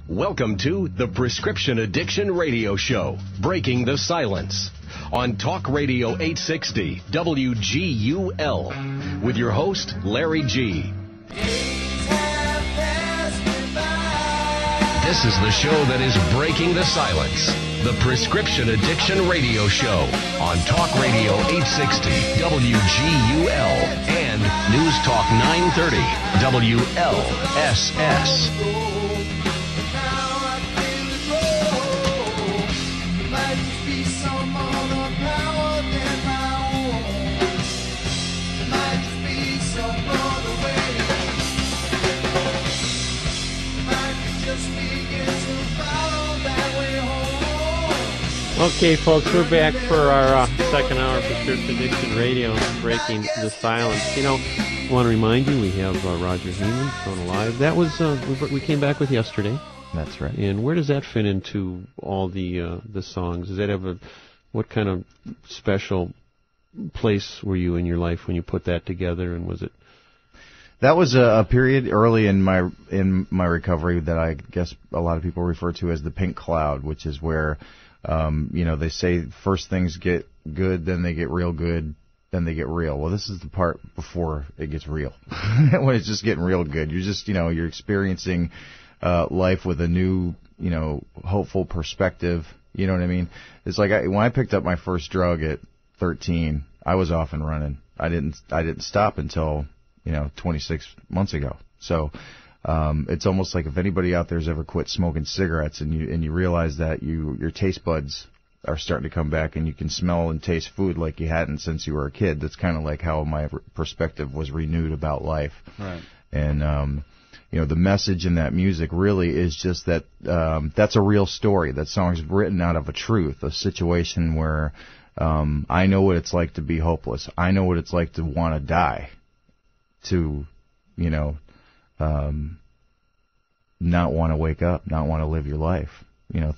Welcome to the Prescription Addiction Radio Show, Breaking the Silence, on Talk Radio 860 WGUL, with your host, Larry G. This is the show that is breaking the silence. The Prescription Addiction Radio Show on Talk Radio 860 WGUL and News Talk 930 WLSS. Okay, folks, we're back for our second hour of Prescription Addiction Radio, Breaking the Silence. You know, I want to remind you, we have Roger Hemond from Live. That was, we came back with yesterday. That's right. And where does that fit into all the songs? Does that have what kind of special place were you in your life when you put that together, and was it? That was a period early in my recovery that I guess a lot of people refer to as the pink cloud, which is where they say first things get good, then they get real good, then they get real. Well, this is the part before it gets real. When it's just getting real good. You're just, you're experiencing life with a new, hopeful perspective. You know what I mean? It's like when I picked up my first drug at 13, I was off and running. I didn't stop until, 26 months ago. So it's almost like if anybody out there's ever quit smoking cigarettes and you realize that your taste buds are starting to come back and you can smell and taste food like you hadn't since you were a kid. That's kind of like how my perspective was renewed about life. Right. And the message in that music really is just that that's a real story. That song's written out of a truth, a situation where I know what it's like to be hopeless. I know what it's like to want to die, to not want to wake up, not want to live your life,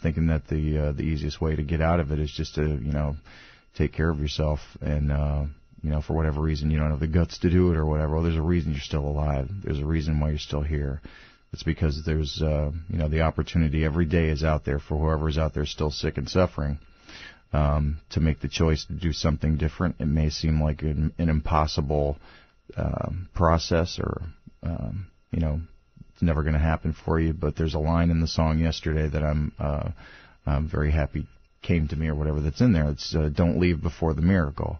thinking that the easiest way to get out of it is just to, take care of yourself and, for whatever reason you don't have the guts to do it or whatever. Well, there's a reason you're still alive. There's a reason why you're still here. It's because there's, the opportunity every day is out there for whoever's out there still sick and suffering, to make the choice to do something different. It may seem like an impossible process or, it's never going to happen for you, but there's a line in the song yesterday that I'm very happy came to me or whatever that's in there. It's don't leave before the miracle.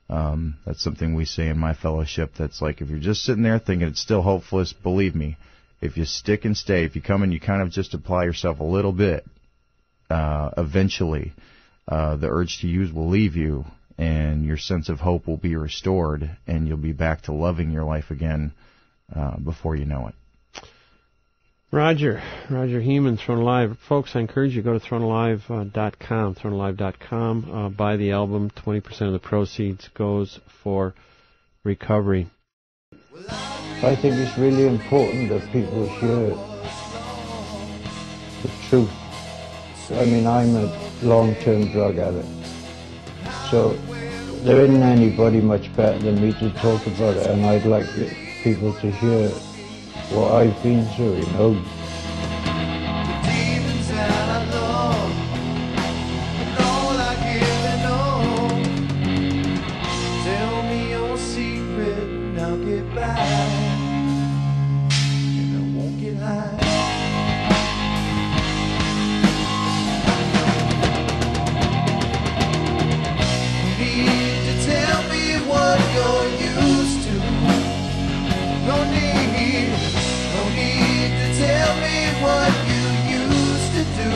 That's something we say in my fellowship. That's like if you're just sitting there thinking it's still hopeless, believe me, if you stick and stay, if you come and you kind of just apply yourself a little bit, eventually the urge to use will leave you and your sense of hope will be restored and you'll be back to loving your life again before you know it. Roger Hemond, Throne Alive. Folks, I encourage you to go to thronealive.com, thronealive.com, buy the album. 20% of the proceeds goes for recovery. I think it's really important that people hear the truth. I mean, I'm a long-term drug addict, so there isn't anybody much better than me to talk about it, and I'd like people to hear what I've been through, Tell me your secret and I'll get back, and I won't get high. You need to tell me what you're used to. No need to tell me what you used to do.